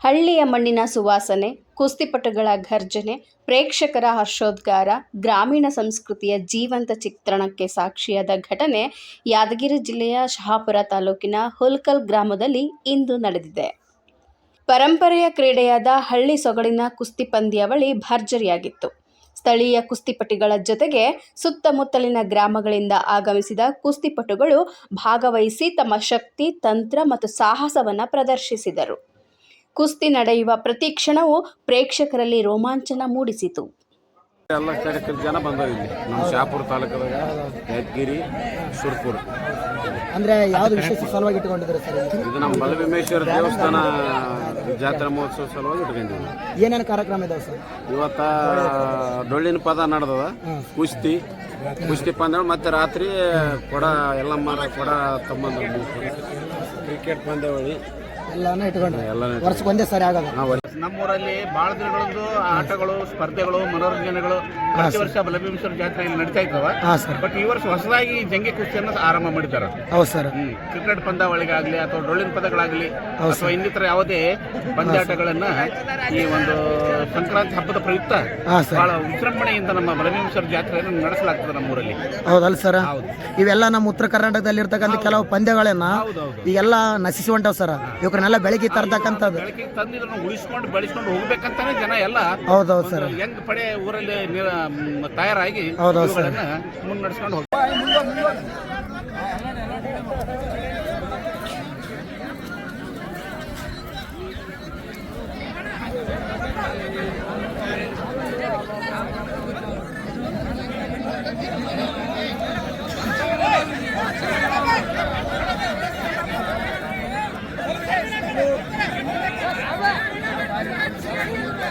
ಹಳ್ಳಿಯ ಮಣ್ಣಿನ ಸುವಾಸನೆ, ಕುಸ್ತಿಪಟುಗಳ ಘರ್ಜನೆ, ಪ್ರೇಕ್ಷಕರ ಹರ್ಷೋದ್ಗಾರ, ಗ್ರಾಮೀಣ ಸಂಸ್ಕೃತಿಯ ಜೀವಂತ ಚಿತ್ರಣಕ್ಕೆ ಸಾಕ್ಷಿಯಾದ ಘಟನೆ ಯಾದಗಿರಿ ಜಿಲ್ಲೆಯ ಶಹಾಪುರ ತಾಲೂಕಿನ ಹುಲ್ಕಲ್ ಗ್ರಾಮದಲ್ಲಿ ಇಂದು ನಡೆದಿದೆ. ಪರಂಪರೆಯ ಕ್ರೀಡೆಯಾದ ಹಳ್ಳಿ ಸೊಗಡಿನ ಕುಸ್ತಿ ಪಂದ್ಯಾವಳಿ ಭರ್ಜರಿಯಾಗಿತ್ತು. ಸ್ಥಳೀಯ ಕುಸ್ತಿಪಟುಗಳ ಜೊತೆಗೆ ಸುತ್ತಮುತ್ತಲಿನ ಗ್ರಾಮಗಳಿಂದ ಆಗಮಿಸಿದ ಕುಸ್ತಿಪಟುಗಳು ಭಾಗವಹಿಸಿ ತಮ್ಮ ಶಕ್ತಿ, ತಂತ್ರ ಮತ್ತು ಸಾಹಸವನ್ನು ಪ್ರದರ್ಶಿಸಿದರು. ಕುಸ್ತಿ ನಡೆಯುವ ಪ್ರತಿ ಕ್ಷಣವೂ ಪ್ರೇಕ್ಷಕರಲ್ಲಿ ರೋಮಾಂಚನ ಮೂಡಿಸಿತು. ಎಲ್ಲ ಜನ ಬಂದವು ಇಲ್ಲಿ ನಮ್ಮ ಶಹಾಪುರ ತಾಲೂಕದಾಗ ಯಾದಗಿರಿ ಸುರ್ಪುರ. ಅಂದ್ರೆ ಯಾವ್ದು ವಿಶೇಷ ಸಲುವಾಗಿ ಇಟ್ಕೊಂಡಿದ್ದಾರೆ ಸರ್? ಇದು ನಮ್ಮ ಬಲಭೀಮೇಶ್ವರ ದೇವಸ್ಥಾನ ಜಾತ್ರಾ ಮಹೋತ್ಸವ ಸಲುವಾಗಿ ಇಟ್ಕೊಂಡಿದ್ದೀವಿ. ಏನೇನು ಕಾರ್ಯಕ್ರಮ ಇದಾವೆ ಸರ್? ಇವತ್ತ ಡೊಳ್ಳಿನ ಪದ ನಡೆದದ, ಕುಸ್ತಿ ಪಂದ್ಯ, ಮತ್ತೆ ರಾತ್ರಿ ಕೊಡ ಎಲ್ಲಮ್ಮರ ಕೊಡ ತಮ್ಮಂದ್ರು, ಕ್ರಿಕೆಟ್ ಪಂದ್ಯಾವಳಿ ಎಲ್ಲಾನು ಇಟ್ಕೊಂಡ್ರೆ ವರ್ಷಕ್ಕೆ ಒಂದೇ ಸಾರಿ ಆಗೋದು. ನಮ್ಮೂರಲ್ಲಿ ಬಹಳ ದಿನಗಳದ್ದು ಆಟಗಳು, ಸ್ಪರ್ಧೆಗಳು, ಮನೋರಂಜನೆಗಳು ಪ್ರತಿ ವರ್ಷ ಬಲಭೀಮೇಶ್ವರ ಜಾತ್ರೆಯಲ್ಲಿ ನಡೀತಾ ಇದ್ದಾವ. ಬಟ್ ಈ ವರ್ಷ ಹೊಸದಾಗಿ ಜಂಗಿ ಕುಸ್ತಿಯನ್ನು ಆರಂಭ ಮಾಡಿದ್ದಾರೆ. ಹೌದು ಸರ್. ಕ್ರಿಕೆಟ್ ಪಂದ್ಯಾವಳಿಗಾಗಲಿ ಅಥವಾ ಡೊಳ್ಳಿನ ಪದಗಳಾಗಲಿ ಅಥವಾ ಇನ್ನಿತರ ಯಾವುದೇ ಪಂದ್ಯಾಟಗಳನ್ನ ಈ ಒಂದು ಸಂಕ್ರಾಂತಿ ಹಬ್ಬದ ಪ್ರಯುಕ್ತ ಬಹಳ ವಿಜೃಂಭಣೆಯಿಂದ ನಮ್ಮ ಬಲಭೀಮೇಶ್ವರ ಜಾತ್ರೆಯನ್ನು ನಡೆಸಲಾಗ್ತದೆ ನಮ್ಮೂರಲ್ಲಿ. ಹೌದಲ್ಲ ಸರ್? ಇವೆಲ್ಲ ನಮ್ಮ ಉತ್ತರ ಕರ್ನಾಟಕದಲ್ಲಿ ಇರ್ತಕ್ಕಂಥ ಕೆಲವು ಪಂದ್ಯಗಳನ್ನ ಈಗೆಲ್ಲ ನಶಿಸಿ ಹೊಂಟವ್ ಸರ್. ಇವಕ್ರನ್ನೆಲ್ಲ ಬೆಳಗ್ಗೆ ತರ್ತಕ್ಕಂಥದ್ದು, ಬೆಳಗ್ಗೆ ತಂದಿದ್ರು ಉಳಿಸ್ಕೊಂಡು ಬೆಳೆಸ್ಕೊಂಡು ಹೋಗ್ಬೇಕಂತಾನೆ ಜನ ಎಲ್ಲ ಹೌದೌದು ಸರ್ ಹೆಂಗ್ ಪಡೆ ಊರಲ್ಲಿ ತಯಾರಾಗಿ ಮುನ್ನಡೆಸ್ಕೊಂಡು